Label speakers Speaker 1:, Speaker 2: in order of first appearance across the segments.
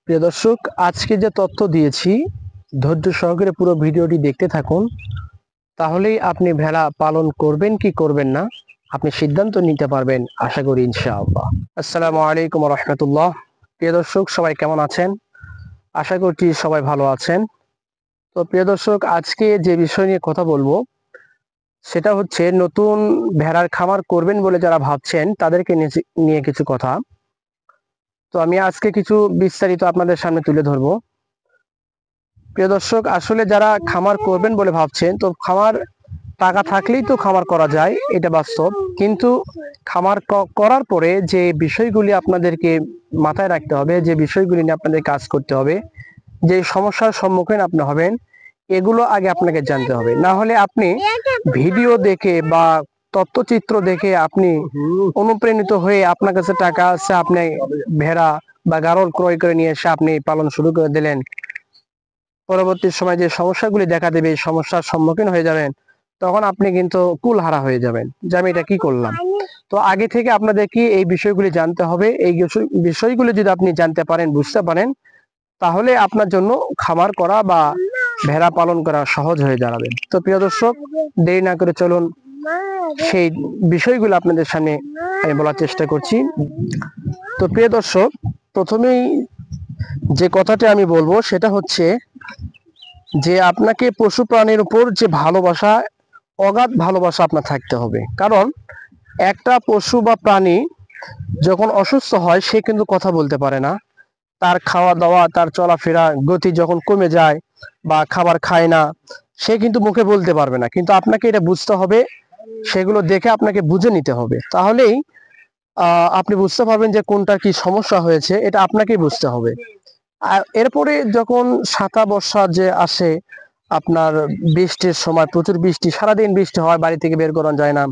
Speaker 1: প্রিয় দর্শক, আজকে যে তথ্য দিয়েছি ধৈর্য সহকারে পুরো ভিডিওটি দেখতে থাকুন, তাহলেই আপনি ভেড়া পালন করবেন কি করবেন না আপনি সিদ্ধান্ত নিতে পারবেন, আশা করি ইনশাআল্লাহ। আসসালামু আলাইকুম রহমতুল্লাহ। প্রিয় দর্শক, সবাই কেমন আছেন? আশা করছি সবাই ভালো আছেন। তো প্রিয় দর্শক, আজকে যে বিষয় নিয়ে কথা বলবো সেটা হচ্ছে নতুন ভেড়ার খামার করবেন বলে যারা ভাবছেন তাদেরকে নিয়ে কিছু কথা। তো আমি আজকে কিছু বিস্তারিত আপনাদের সামনে তুলে ধরবো। প্রিয় দর্শক, আসলে যারা খামার করবেন বলে ভাবছেন, তো খামার টাকা থাকলেই তো খামার করা যায়, এটা বাস্তব। কিন্তু খামার করার পরে যে বিষয়গুলি আপনাদেরকে মাথায় রাখতে হবে, যে বিষয়গুলি নিয়ে আপনাদের কাজ করতে হবে, যে সমস্যার সম্মুখীন আপনি হবেন, এগুলো আগে আপনাকে জানতে হবে। না হলে আপনি ভিডিও দেখে বা তথ্যচিত্র দেখে আপনি অনুপ্রাণিত হয়ে আপনার কাছে টাকা আছে, আপনি ভেড়া বা গারল ক্রয় করে নিয়ে এসে আপনি পালন শুরু করে দিলেন। পরবর্তী সময় যে সমস্যাগুলি দেখা দেবে, এই সমস্যার সম্মুখীন হয়ে যাবেন, তখন আপনি কিন্তু কুলহারা হয়ে যাবেন যে আমি এটা কি করলাম। তো আগে থেকে আপনাদেরকে এই বিষয়গুলি জানতে হবে। এই বিষয়গুলি যদি আপনি জানতে পারেন, বুঝতে পারেন, তাহলে আপনার জন্য খামার করা বা ভেড়া পালন করা সহজ হয়ে দাঁড়াবে। তো প্রিয় দর্শক, দেরি না করে চলুন সেই বিষয়গুলো আপনাদের সামনে আমি বলার চেষ্টা করছি। তো প্রিয় দর্শক, প্রথমেই যে কথাটা আমি বলবো সেটা হচ্ছে যে আপনাকে পশু প্রাণীর উপর যে ভালোবাসা, অগাধ ভালোবাসা আপনার থাকতে হবে। কারণ একটা পশু বা প্রাণী যখন অসুস্থ হয়, সে কিন্তু কথা বলতে পারে না। তার খাওয়া দাওয়া, তার চলাফেরা গতি যখন কমে যায় বা খাবার খায় না, সে কিন্তু মুখে বলতে পারবে না। কিন্তু আপনাকে এটা বুঝতে হবে, সেগুলো দেখে আপনাকে বুঝে নিতে হবে। তাহলেই আপনি বুঝতে পারবেন যে কোনটা কি সমস্যা হয়েছে, এটা আপনাকেই বুঝতে হবে। আর এরপরে যখন সাতা বর্ষা যে আসে, আপনার বৃষ্টির সময় প্রচুর বৃষ্টি, সারাদিন বৃষ্টি হয়, বাড়ি থেকে বের করানো যায় না,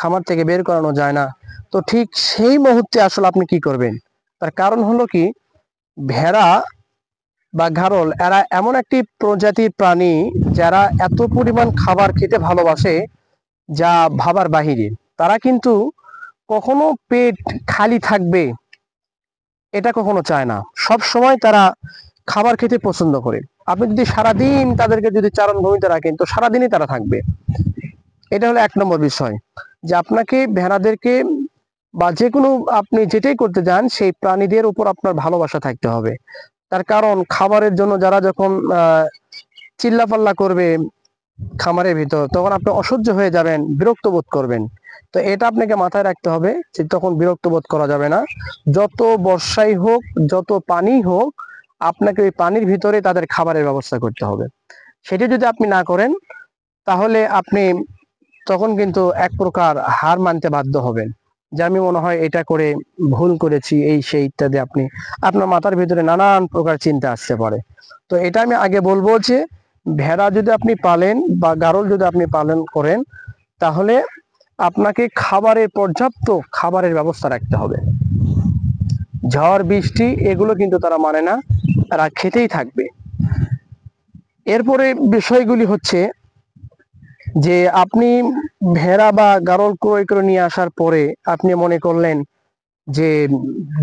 Speaker 1: খামার থেকে বের করানো যায় না। তো ঠিক সেই মুহূর্তে আসলে আপনি কি করবেন? তার কারণ হলো কি, ভেড়া বা ঘাড়ল এরা এমন একটি প্রজাতির প্রাণী যারা এত পরিমাণ খাবার খেতে ভালোবাসে যা ভাবার বাহিরে। তারা কিন্তু কখনো পেট খালি থাকবে এটা কখনো চায় না। সব সময় তারা খাবার খেতে পছন্দ করে। আপনি যদি সারাদিন তাদেরকে যদি চারণ ভূমিতে রাখেন, তো সারাদিনই তারা থাকবে। এটা হলো এক নম্বর বিষয়, যে আপনাকে ভেড়াদেরকে বা যে কোনো আপনি যেটাই করতে যান, সেই প্রাণীদের উপর আপনার ভালোবাসা থাকতে হবে। তার কারণ খাবারের জন্য যারা যখন চিল্লাপাল্লা করবে খামারের ভিতর, তখন আপনি অসহ্য হয়ে যাবেন, বিরক্ত বোধ করবেন। তো এটা আপনাকে মাথায় রাখতে হবে যে তখন বিরক্ত বোধ করা যাবে না। যত বর্ষাই হোক, যত পানি হোক, আপনাকে ওই পানির ভিতরে তাদের খাবারের ব্যবস্থা করতে হবে। সেটি যদি আপনি না করেন, তাহলে আপনি তখন কিন্তু এক প্রকার হার মানতে বাধ্য হবেন, যে আমি মনে হয় এটা করে ভুল করেছি, এই সেই ইত্যাদি। আপনার মাথার ভিতরে নানান প্রকার চিন্তা আসতে পারে। তো এটা আমি আগে বলবো যে ভেড়া যদি আপনি পালেন বা গারল যদি আপনি পালন করেন, তাহলে আপনাকে পর্যাপ্ত খাবারের ব্যবস্থা রাখতে হবে। ঝড় বৃষ্টি এগুলো কিন্তু তারা মানে না, তারা খেতেই থাকবে। এরপরে বিষয়গুলি হচ্ছে যে আপনি ভেড়া বা গারল ক্রয় করে নিয়ে আসার পরে আপনি মনে করলেন যে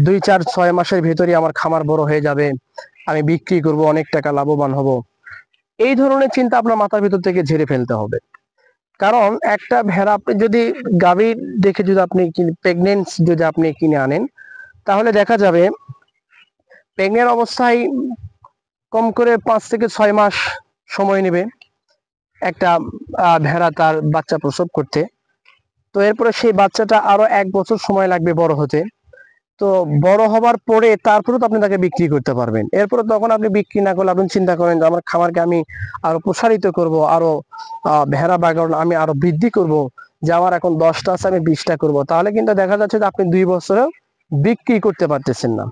Speaker 1: 2, 4, 6 মাসের ভিতরে আমার খামার বড় হয়ে যাবে, আমি বিক্রি করব, অনেক টাকা লাভবান হব। এই ধরনের চিন্তা আপনার মাথার ভিতর থেকে ঝেড়ে ফেলতে হবে। কারণ একটা ভেড়া আপনি যদি গাভী দেখে যদি আপনি প্রেগনেন্ট যদি আপনি কিনে আনেন, তাহলে দেখা যাবে প্রেগনেন্ট অবস্থায় কম করে 5 থেকে 6 মাস সময় নেবে একটা ভেড়া তার বাচ্চা প্রসব করতে। তো এরপরে সেই বাচ্চাটা আরো 1 বছর সময় লাগবে বড় হতে। তো বড় হবার পরে তারপরে তো আপনি তাকে বিক্রি করতে পারবেন। এরপরে তখন আপনি বিক্রি না করলে আপনি চিন্তা করেন যে আমার খামারকে আমি আরো প্রসারিত করব, আরো ভেড়া বাগান আমি আরো বৃদ্ধি করব, যে আমার এখন 10টা আছে আমি 20টা করব। তাহলে কিন্তু দেখা যাচ্ছে যে আপনি 2 বছরেও বিক্রি করতে পারতেছেন না।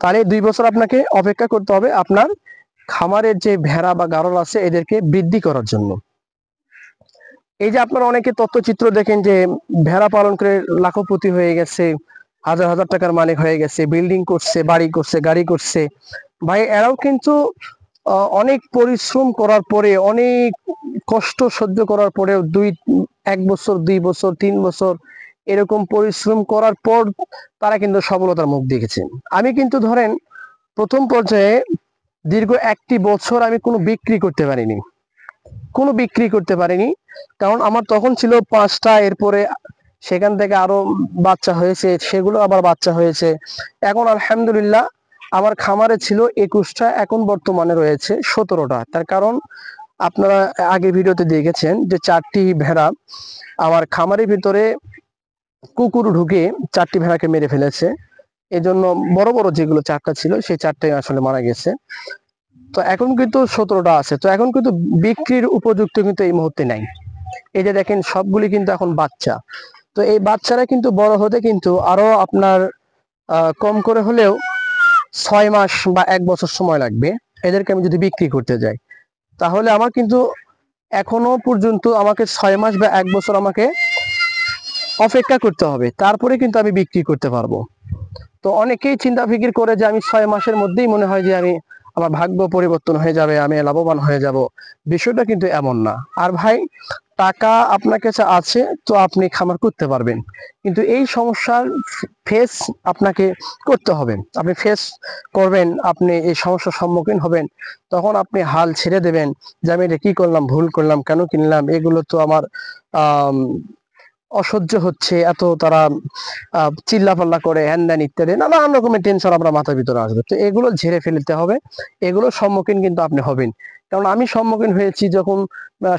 Speaker 1: তাহলে 2 বছর আপনাকে অপেক্ষা করতে হবে আপনার খামারের যে ভেড়া বা গাড়ল আছে এদেরকে বৃদ্ধি করার জন্য। এই যে আপনারা অনেকে তথ্যচিত্র দেখেন যে ভেড়া পালন করে লাখপতি হয়ে গেছে, হাজার হাজার টাকার মালিক হয়ে গেছে, বিল্ডিং করছে, বাড়ি করছে, গাড়ি করছে। ভাই, এরাও কিন্তু অনেক পরিশ্রম করার পরে, অনেক কষ্ট সহ্য করার পরেও 1 বছর, 2 বছর, 3 বছর এরকম পরিশ্রম করার পর তারা কিন্তু সফলতার মুখ দেখেছে। আমি কিন্তু ধরেন প্রথম পর্যায়ে দীর্ঘ 1টি বছর আমি কোনো বিক্রি করতে পারিনি, কারণ আমার তখন ছিল 5টা, এরপরে সেখান থেকে আরো বাচ্চা হয়েছে, সেগুলো আবার বাচ্চা হয়েছে। এখন আলহামদুলিল্লাহ আমার খামারে ছিল 21টা, এখন বর্তমানে রয়েছে 17টা। তার কারণ আপনারা আগে ভিডিওতে দেখেছেন যে 4টি ভেড়া আমার খামারের ভিতরে কুকুর ঢুকে 4টি ভেড়াকে মেরে ফেলেছে। এজন্য বড় বড় যেগুলো 4টা ছিল সেই 4টাই আসলে মারা গেছে। তো এখন কিন্তু 17টা আছে। তো এখন কিন্তু বিক্রির উপযুক্ত কিন্তু এই মুহূর্তে নাই। এই যে দেখেন সবগুলি কিন্তু এখন বাচ্চা। তো এই বাচ্চারা কিন্তু বড় হতে কিন্তু আরো আপনার কম করে হলেও 6 মাস বা 1 বছর সময় লাগবে। এদেরকে আমি যদি বিক্রি করতে যাই, তাহলে আমার কিন্তু এখনো পর্যন্ত আমাকে 6 মাস বা 1 বছর আমাকে অপেক্ষা করতে হবে, তারপরে কিন্তু আমি বিক্রি করতে পারবো। তো অনেকেই চিন্তা ফিকির করে যে আমি 6 মাসের মধ্যেই মনে হয় যে আমার ভাগ্য পরিবর্তন হয়ে যাবে, আমি লাভবান হয়ে যাব। বিষয়টা কিন্তু এমন না। আর ভাই, টাকা আপনার কাছে আছে তো আপনি খামার করতে পারবেন, কিন্তু এই সমস্যার ফেস আপনাকে করতে হবে। আপনি ফেস করবেন, আপনি এই সমস্যার সম্মুখীন হবেন, তখন আপনি হাল ছেড়ে দেবেন যে আমি এটা কি করলাম, ভুল করলাম, কেন কিনলাম, এগুলো তো আমার অসহ্য হচ্ছে, এত তারা চিল্লাপাল্লা করে, হ্যান ত্যান ইত্যাদি নানান রকমের টেনশন আপনার মাথার ভিতরে আসবে। তো এগুলো ঝেড়ে ফেলতে হবে, এগুলোর সম্মুখীন কিন্তু আপনি হবেন। কারণ আমি সম্মুখীন হয়েছি, যখন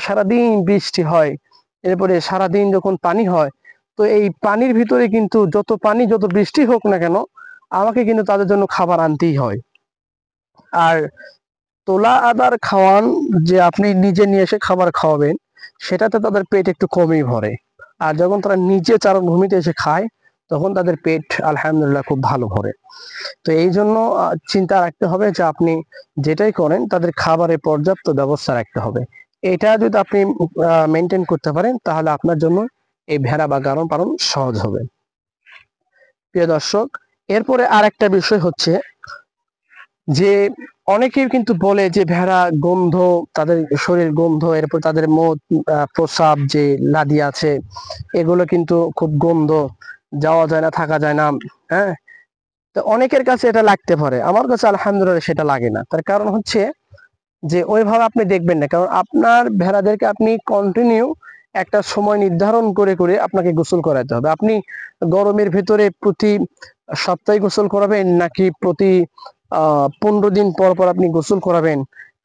Speaker 1: সারাদিন বৃষ্টি হয়, এরপরে সারাদিন যখন পানি হয়, তো এই পানির ভিতরে কিন্তু যত পানি যত বৃষ্টি হোক না কেন, আমাকে কিন্তু তাদের জন্য খাবার আনতেই হয়। আর তোলা আদার খাওয়ান, যে আপনি নিজে নিয়ে এসে খাবার খাওয়াবেন, সেটাতে তাদের পেট একটু কমই ভরে। আর যখন তারা নিজে চারণভূমিতে এসে খায়, তখন তাদের পেট আলহামদুলিল্লাহ খুব ভালো ভরে। তো এই জন্য চিন্তা রাখতে হবে যে আপনি যেটাই করেন তাদের খাবারে পর্যাপ্ত ব্যবস্থা রাখতে হবে। এটা যদি আপনি মেনটেন করতে পারেন, তাহলে আপনার জন্য এই ভেড়া বা গাড়ল পালন সহজ হবে। প্রিয় দর্শক, এরপরে আর একটা বিষয় হচ্ছে যে অনেকেই কিন্তু বলে যে ভেড়া গন্ধ, তাদের শরীর গন্ধ, এরপর তাদের মদ প্রস্রাব যে লাদি আছে, এগুলো কিন্তু খুব গন্ধ, যাওয়া যায় না, থাকা যায় না। হ্যাঁ, তো অনেকের কাছে এটা লাগতে পারে, আমার কাছে আলহামদুলিল্লাহ সেটা লাগে না। তার কারণ হচ্ছে যে ওইভাবে আপনি দেখবেন না, কারণ আপনার ভেড়াদেরকে আপনি কন্টিনিউ একটা সময় নির্ধারণ করে করে আপনাকে গোসল করাতে হবে। আপনি গরমের ভেতরে প্রতি সপ্তাহে গোসল করাবেন, নাকি প্রতি 15 দিন পর পর আপনি গোসল করাবেন,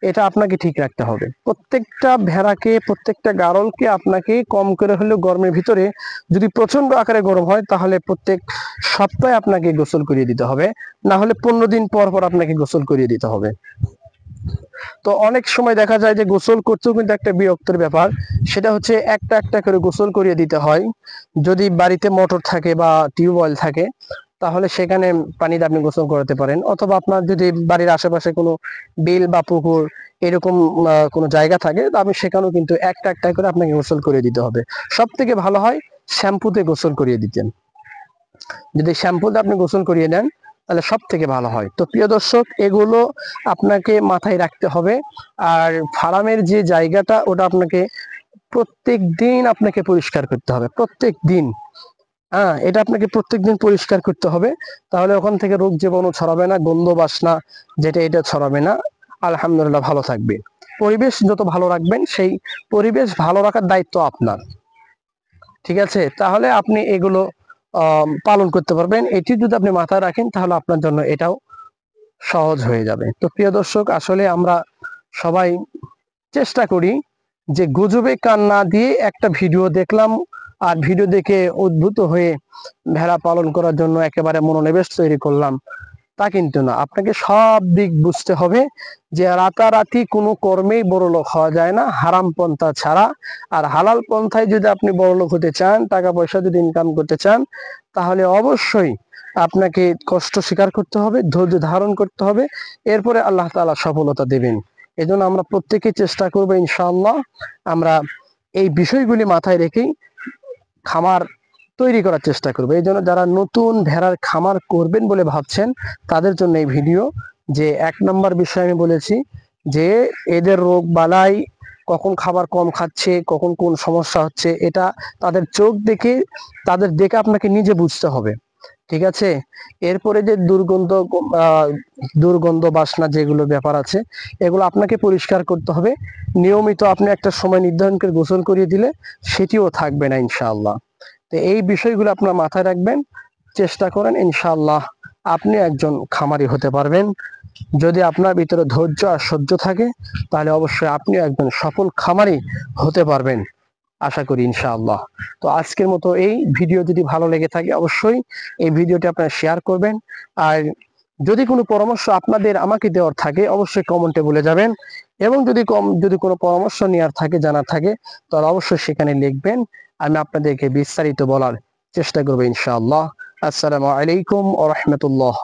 Speaker 1: এটা আপনাকে ঠিক রাখতে হবে। প্রত্যেকটা ভেড়াকে, প্রত্যেকটা গাড়লকে আপনাকে কম করে হলেও গরমের ভিতরে, যদি প্রচন্ড আকারে গরম হয়, তাহলে প্রত্যেক সপ্তাহে আপনাকে গোসল করিয়ে দিতে হবে, না হলে 15 দিন পর পর আপনাকে গোসল করিয়ে দিতে হবে। তো অনেক সময় দেখা যায় যে গোসল করতেও কিন্তু একটা বিরক্তের ব্যাপার, সেটা হচ্ছে একটা একটা করে গোসল করিয়ে দিতে হয়। যদি বাড়িতে মোটর থাকে বা টিউবওয়েল থাকে, তাহলে সেখানে পানিতে আপনি গোসল করাতে পারেন, অথবা আপনার যদি বাড়ির আশেপাশে কোনো বিল বা পুকুর এরকম কোনো জায়গা থাকে, তো আপনি সেখানেও কিন্তু একটা একটা করে আপনাকে গোসল করিয়ে দিতে হবে। সব থেকে ভালো হয় শ্যাম্পুতে গোসল করিয়ে দিতেন। যদি শ্যাম্পুতে আপনি গোসল করিয়ে নেন, তাহলে সব থেকে ভালো হয়। তো প্রিয় দর্শক, এগুলো আপনাকে মাথায় রাখতে হবে। আর ফার্মের যে জায়গাটা, ওটা আপনাকে প্রত্যেক দিন আপনাকে পরিষ্কার করতে হবে, প্রত্যেক দিন। হ্যাঁ, এটা আপনাকে প্রত্যেক দিন পরিষ্কার করতে হবে, তাহলে ওখান থেকে রোগ জীবাণু ছড়াবে না, গন্ধ বাসনা যেটা এটা ছড়াবে না, আলহামদুলিল্লাহ ভালো থাকবে। পরিবেশ যত ভালো রাখবেন, সেই পরিবেশ ভালো রাখার দায়িত্ব আপনার। ঠিক আছে, তাহলে আপনি এগুলো পালন করতে পারবেন। এটি যদি আপনি মাথায় রাখেন, তাহলে আপনার জন্য এটাও সহজ হয়ে যাবে। তো প্রিয় দর্শক, আসলে আমরা সবাই চেষ্টা করি যে গুজবে কান না দিয়ে একটা ভিডিও দেখলাম, আর ভিডিও দেখে উদ্ভূত হয়ে ভেড়া পালন করার জন্য একেবারে মনোনিবেশ তৈরি করলাম, তা কিন্তু না। আপনাকে সব দিক বুঝতে হবে যে রাতারাতি কোনো কর্মেই বড়লোক হওয়া যায় না, হারাম পন্থা ছাড়া। আর হালাল পন্থায় যদি আপনি বড়লোক হতে চান, টাকা পয়সা যদি ইনকাম করতে চান, তাহলে অবশ্যই আপনাকে কষ্ট স্বীকার করতে হবে, ধৈর্য ধারণ করতে হবে, এরপরে আল্লাহ তাআলা সফলতা দেবেন। এজন্য আমরা প্রত্যেকেই চেষ্টা করবো, ইনশাআল্লাহ আমরা এই বিষয়গুলি মাথায় রেখেই খামার তৈরি করার চেষ্টা করবো। এই জন্য যারা নতুন ভেড়ার খামার করবেন বলে ভাবছেন, তাদের জন্য এই ভিডিও। যে 1 নম্বর বিষয় আমি বলেছি যে এদের রোগ বালাই, কখন খাবার কম খাচ্ছে, কখন কোন সমস্যা হচ্ছে, এটা তাদের চোখ দেখে, তাদের দেখে আপনাকে নিজে বুঝতে হবে। ঠিক আছে। এরপরে যে দুর্গন্ধ বাসনা যেগুলো ব্যাপার আছে, এগুলো আপনাকে পরিষ্কার করতে হবে। নিয়মিত আপনি একটা সময় নির্ধারণ করে গোসল করিয়ে দিলে সেটিও থাকবে না ইনশাআল্লাহ। তো এই বিষয়গুলো আপনার মাথায় রাখবেন, চেষ্টা করেন ইনশাআল্লাহ আপনি একজন খামারি হতে পারবেন। যদি আপনার ভিতরে ধৈর্য আর সহ্য থাকে, তাহলে অবশ্যই আপনি একজন সফল খামারি হতে পারবেন, আশা করি ইনশাআল্লাহ। তো আজকের মতো এই ভিডিও যদি ভালো লেগে থাকে, অবশ্যই এই ভিডিওটি আপনারা শেয়ার করবেন। আর যদি কোনো পরামর্শ আপনাদের আমাকে দেওয়ার থাকে, অবশ্যই কমেন্টে বলে যাবেন। এবং যদি কোনো পরামর্শ নেওয়ার থাকে, জানার থাকে, তাহলে অবশ্যই সেখানে লিখবেন। আমি আপনাদেরকে বিস্তারিত বলার চেষ্টা করবো ইনশাআল্লাহ। আসসালামু আলাইকুম ওয়া রাহমাতুল্লাহ।